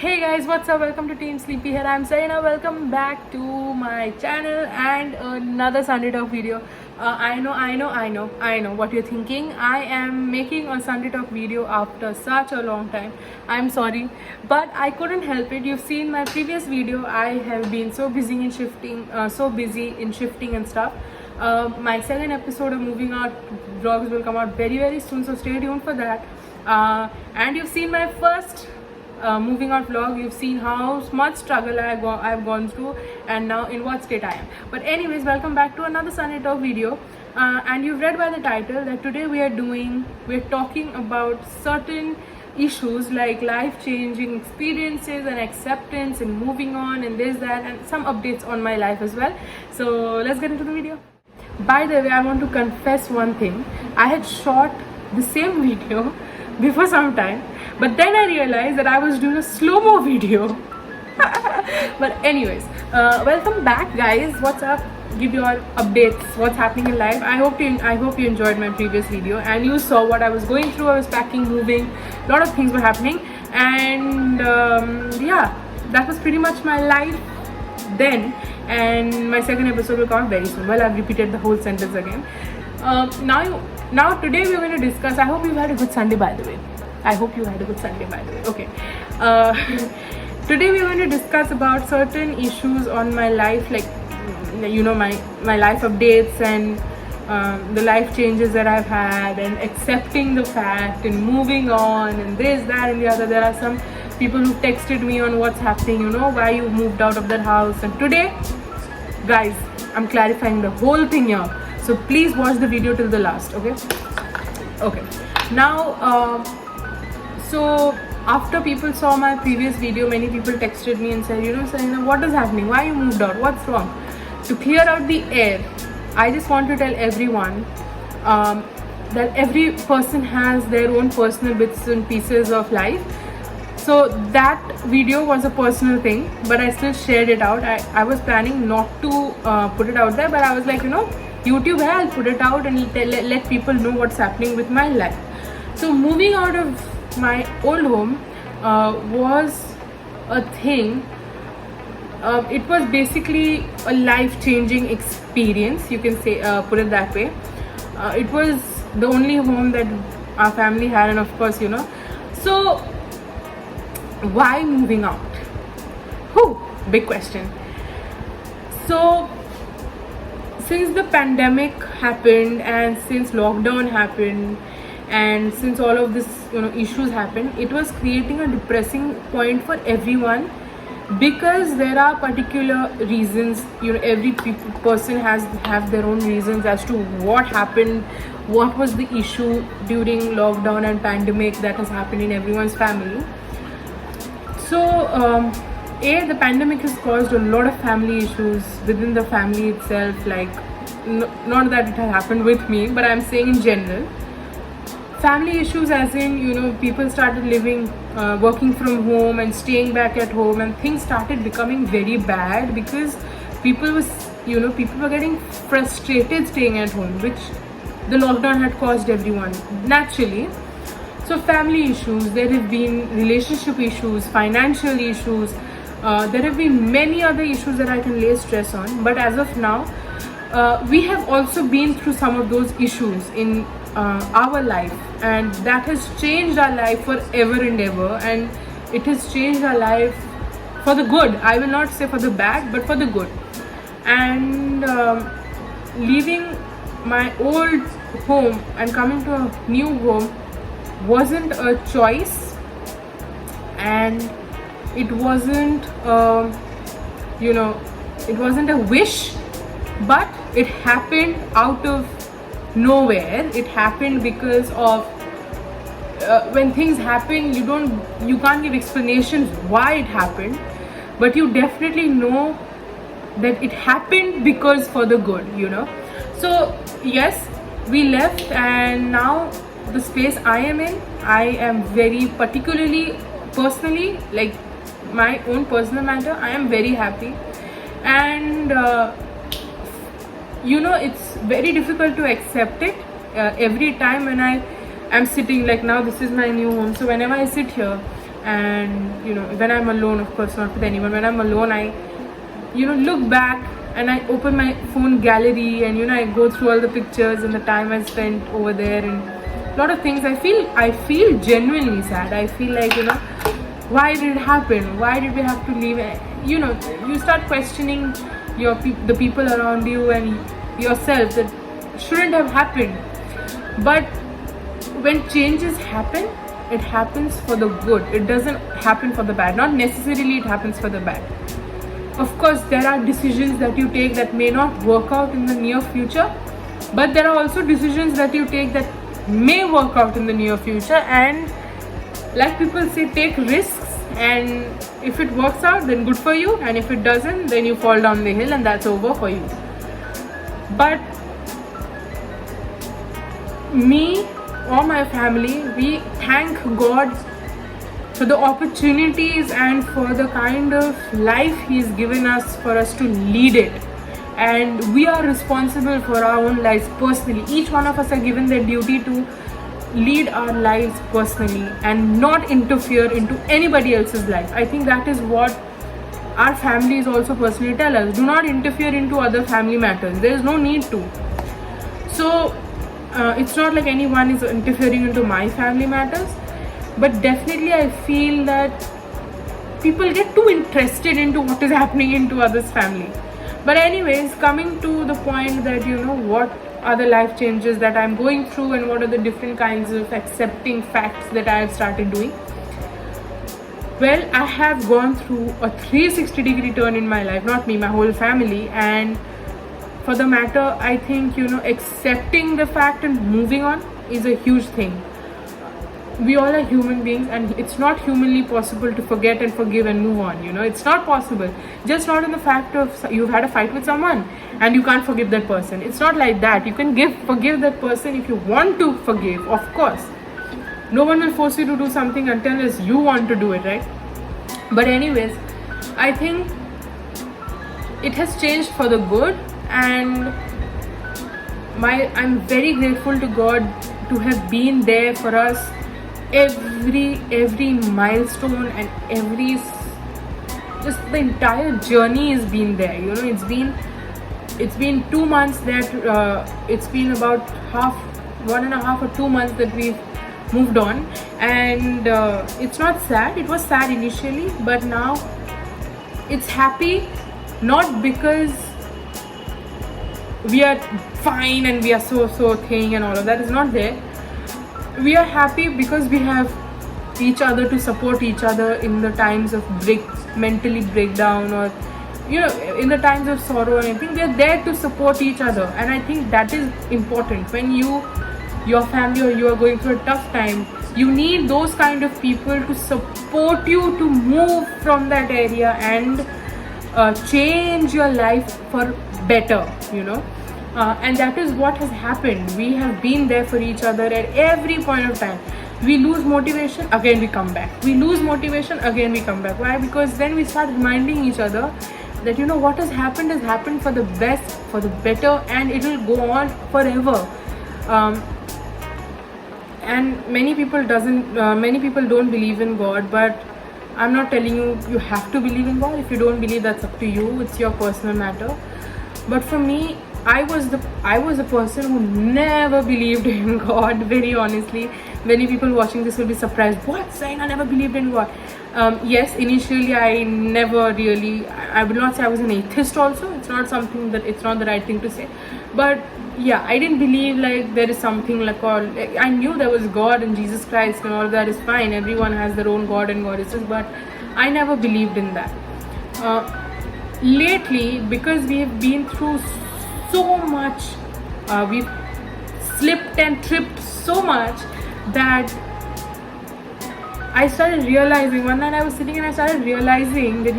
Hey guys, what's up? Welcome to Team Sleepy here. I'm Serena. Welcome back to my channel and another Sunday Talk video. I know what you're thinking. I am making a Sunday Talk video after such a long time. I'm sorry, but I couldn't help it. You've seen my previous video. I have been so busy in shifting, and stuff. My second episode of Moving Out vlogs will come out very soon, so stay tuned for that. And you've seen my first moving out vlog. You've seen how much struggle I've gone through and now in what state I am. But anyways, welcome back to another Sunday Talk video. And you've read by the title that today we're talking about certain issues like life-changing experiences and acceptance and moving on and this, that, and some updates on my life as well. So let's get into the video. By the way, I want to confess one thing. I had shot the same video before some time, but then I realized that I was doing a slow-mo video. But anyways, welcome back guys. What's up? Give you all updates what's happening in life. I hope you enjoyed my previous video and you saw what I was going through. I was packing, moving, a lot of things were happening, and yeah, that was pretty much my life then. And my second episode will come out very soon. Well, I've repeated the whole sentence again. Now today we're going to discuss. I hope you had a good Sunday, by the way. Okay. Today we're going to discuss about certain issues on my life, like my life updates and the life changes that I've had, and accepting the fact and moving on and this, that, and the other. There are some people who texted me on what's happening, why you moved out of that house. And today, guys, I'm clarifying the whole thing here. So please watch the video till the last, okay? Now, so after people saw my previous video, many people texted me and said, Serena, what is happening? Why you moved out? What's wrong? To clear out the air, I just want to tell everyone that every person has their own personal bits and pieces of life. So that video was a personal thing, but I still shared it out. I was planning not to put it out there, but I was like, YouTube hai, I'll put it out and let people know what's happening with my life. So moving out of my old home was a thing. It was basically a life-changing experience, you can say, put it that way. It was the only home that our family had, and of course, So why moving out? Big question. So since the pandemic happened, and since lockdown happened, and since all of this issues happened, it was creating a depressing point for everyone, because there are particular reasons. Every person have their own reasons as to what happened, what was the issue during lockdown and pandemic that has happened in everyone's family. So the pandemic has caused a lot of family issues within the family itself. Like, not that it has happened with me, but I'm saying in general. Family issues as in, people started living, working from home and staying back at home, and things started becoming very bad because people were getting frustrated staying at home, which the lockdown had caused everyone, naturally. So family issues, there have been relationship issues, financial issues, there have been many other issues that I can lay stress on. But as of now, we have also been through some of those issues in our life, and that has changed our life forever and ever, and it has changed our life for the good. I will not say for the bad, but for the good. And leaving my old home and coming to a new home wasn't a choice, and it wasn't it wasn't a wish, but it happened out of nowhere. It happened because of when things happen, you can't give explanations why it happened, but you definitely know that it happened because for the good. So yes, we left, and now the space I am in, I am very particularly, personally, like my own personal matter, I am very happy. And it's very difficult to accept it every time when I am sitting, like now this is my new home, so whenever I sit here, And when I'm alone, of course not with anyone, when I'm alone, I look back and I open my phone gallery, and I go through all the pictures and the time I spent over there, and a lot of things. I feel genuinely sad. I feel like, why did it happen? Why did we have to leave? You start questioning the people around you and yourself, that shouldn't have happened. But when changes happen, it happens for the good. It doesn't happen for the bad. Not necessarily it happens for the bad. Of course, there are decisions that you take that may not work out in the near future, but there are also decisions that you take that may work out in the near future. And like people say, take risks, and if it works out, then good for you, and if it doesn't, then you fall down the hill and that's over for you. But me or my family, we thank God for the opportunities and for the kind of life He's given us for us to lead it. And we are responsible for our own lives personally. Each one of us are given the duty to lead our lives personally and not interfere into anybody else's life. I think that is what our families also personally tell us. Do not interfere into other family matters. There is no need to. So it's not like anyone is interfering into my family matters, but definitely I feel that people get too interested into what is happening into others' family. But anyways, coming to the point that what are the life changes that I'm going through, and what are the different kinds of accepting facts that I have started doing. Well, I have gone through a 360-degree turn in my life, not me, my whole family. And for the matter, I think accepting the fact and moving on is a huge thing. We all are human beings, and it's not humanly possible to forget and forgive and move on. It's not possible. Just not in the fact of you've had a fight with someone and you can't forgive that person. It's not like that. You can forgive that person if you want to forgive, of course. No one will force you to do something unless you want to do it, right? But anyways, I think it has changed for the good, and I'm very grateful to God to have been there for us every milestone, and just the entire journey has been there. It's been 2 months that it's been about 1.5 or 2 months that we've moved on, and it's not sad. It was sad initially, but now it's happy, not because we are fine and we are so thing and all of that is not there. We are happy because we have each other to support each other in the times of mentally breakdown, or in the times of sorrow and anything. We are there to support each other, and I think that is important. When your family or you are going through a tough time, you need those kind of people to support you to move from that area and change your life for better, and that is what has happened. We have been there for each other at every point of time. We lose motivation, again we come back. We lose motivation, again we come back. Why? Because then we start reminding each other that what has happened for the best, for the better, and it will go on forever. And many people don't believe in God, but I'm not telling you have to believe in God. If you don't believe, that's up to you. It's your personal matter. But for me, I was a person who never believed in God, very honestly. Many people watching this will be surprised. What? Saying I never believed in God? Yes, initially I never really, I will not say I was an atheist also. It's not the right thing to say. But yeah, I didn't believe like there is something like I knew there was God and Jesus Christ and all that is fine. Everyone has their own God and goddesses, but I never believed in that. Lately, because we have been through so much, we've slipped and tripped so much, that I started realizing, one night I was sitting and I started realizing that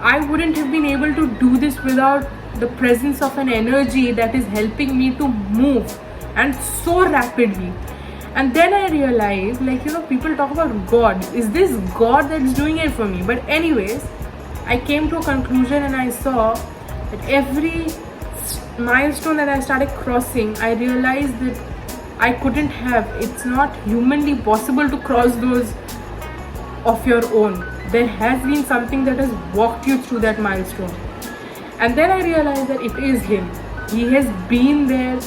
I wouldn't have been able to do this without the presence of an energy that is helping me to move, and so rapidly. And then I realized, people talk about God. Is this God that's doing it for me? But anyways, I came to a conclusion, and I saw that every milestone that I started crossing, I realized that I couldn't have. It's not humanly possible to cross those of your own. There has been something that has walked you through that milestone. And then I realized that it is him. He has been there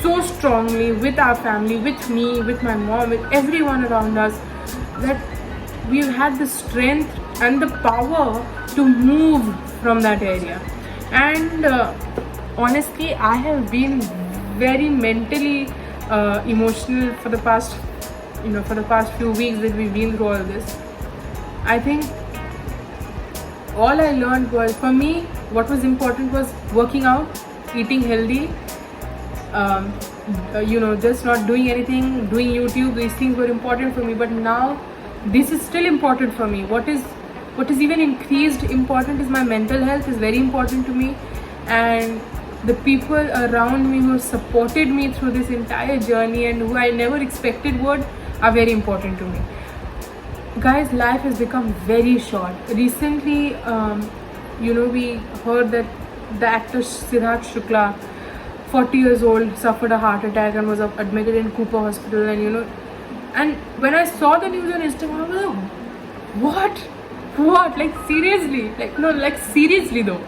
so strongly with our family, with me, with my mom, with everyone around us, that we've had the strength and the power to move from that area. And honestly, I have been very mentally emotional for the past few weeks that we've been through all this. I think all I learned was, for me, what was important was working out, eating healthy, just not doing anything, doing YouTube. These things were important for me, but now this is still important for me. What is even increased important is my mental health is very important to me, and the people around me who supported me through this entire journey and who I never expected would are very important to me. Guys, life has become very short. Recently, we heard that the actor Siddharth Shukla, 40 years old, suffered a heart attack and was admitted in Cooper Hospital. And when I saw the news on Instagram, I was like, what? Like, seriously? Seriously though.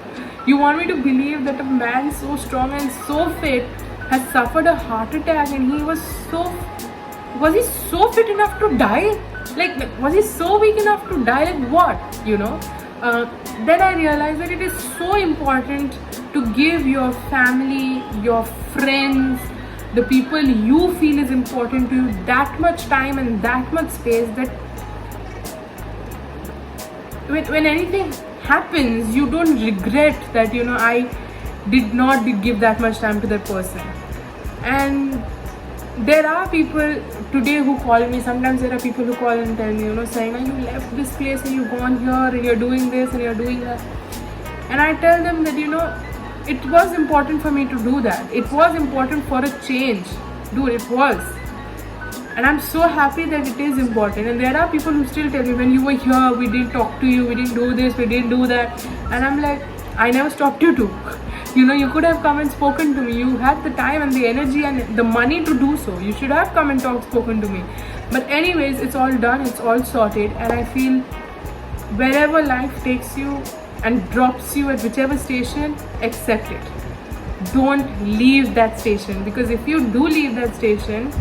You want me to believe that a man so strong and so fit has suffered a heart attack, and he was he so fit enough to die? Was he so weak enough to die? What? Then I realized that it is so important to give your family, your friends, the people you feel is important to you, that much time and that much space, that when anything happens, you don't regret that, I did not give that much time to that person. And there are people today who call me. Sometimes there are people who call and tell me, saying, you left this place and you've gone here and you're doing this and you're doing that. And I tell them that, it was important for me to do that. It was important for a change. Dude, it was. And I'm so happy that it is important. And there are people who still tell me, when you were here, we didn't talk to you, we didn't do this, we didn't do that. And I'm like, I never stopped you to. You could have come and spoken to me. You had the time and the energy and the money to do so. You should have come and spoken to me. But anyways, it's all done, it's all sorted. And I feel wherever life takes you and drops you at whichever station, accept it. Don't leave that station, because if you do leave that station,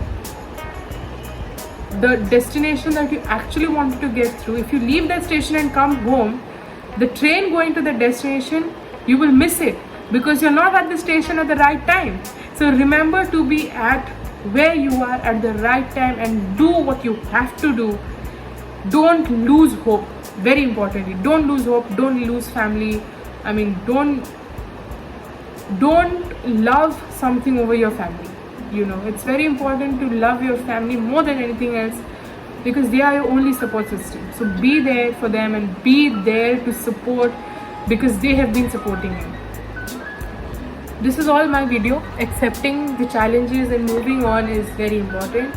the destination that you actually wanted to get through, if you leave that station and come home, the train going to the destination, you will miss it, because you're not at the station at the right time. So remember to be at where you are at the right time and do what you have to do. Don't lose hope. Very importantly, don't lose hope, don't lose family. Don't love something over your family. It's very important to love your family more than anything else, because they are your only support system. So be there for them and be there to support, because they have been supporting you. This is all my video. Accepting the challenges and moving on is very important.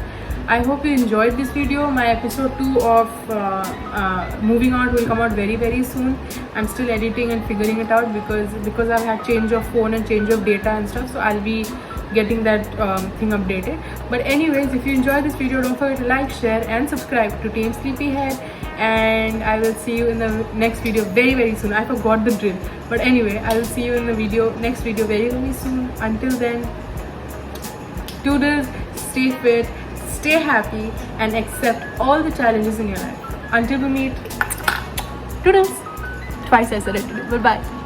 I hope you enjoyed this video. My episode 2 of Moving Out will come out very, very soon. I'm still editing and figuring it out because I've had change of phone and change of data and stuff. So I'll be getting that thing updated. But anyways, if you enjoyed this video, don't forget to like, share and subscribe to Team Sleepyhead. And I will see you in the next video very, very soon. I forgot the drill. But anyway, I will see you in the next video very, very soon. Until then, toodles, stay fit, stay happy, and accept all the challenges in your life. Until we meet, toodles. Twice I said it today. Bye-bye.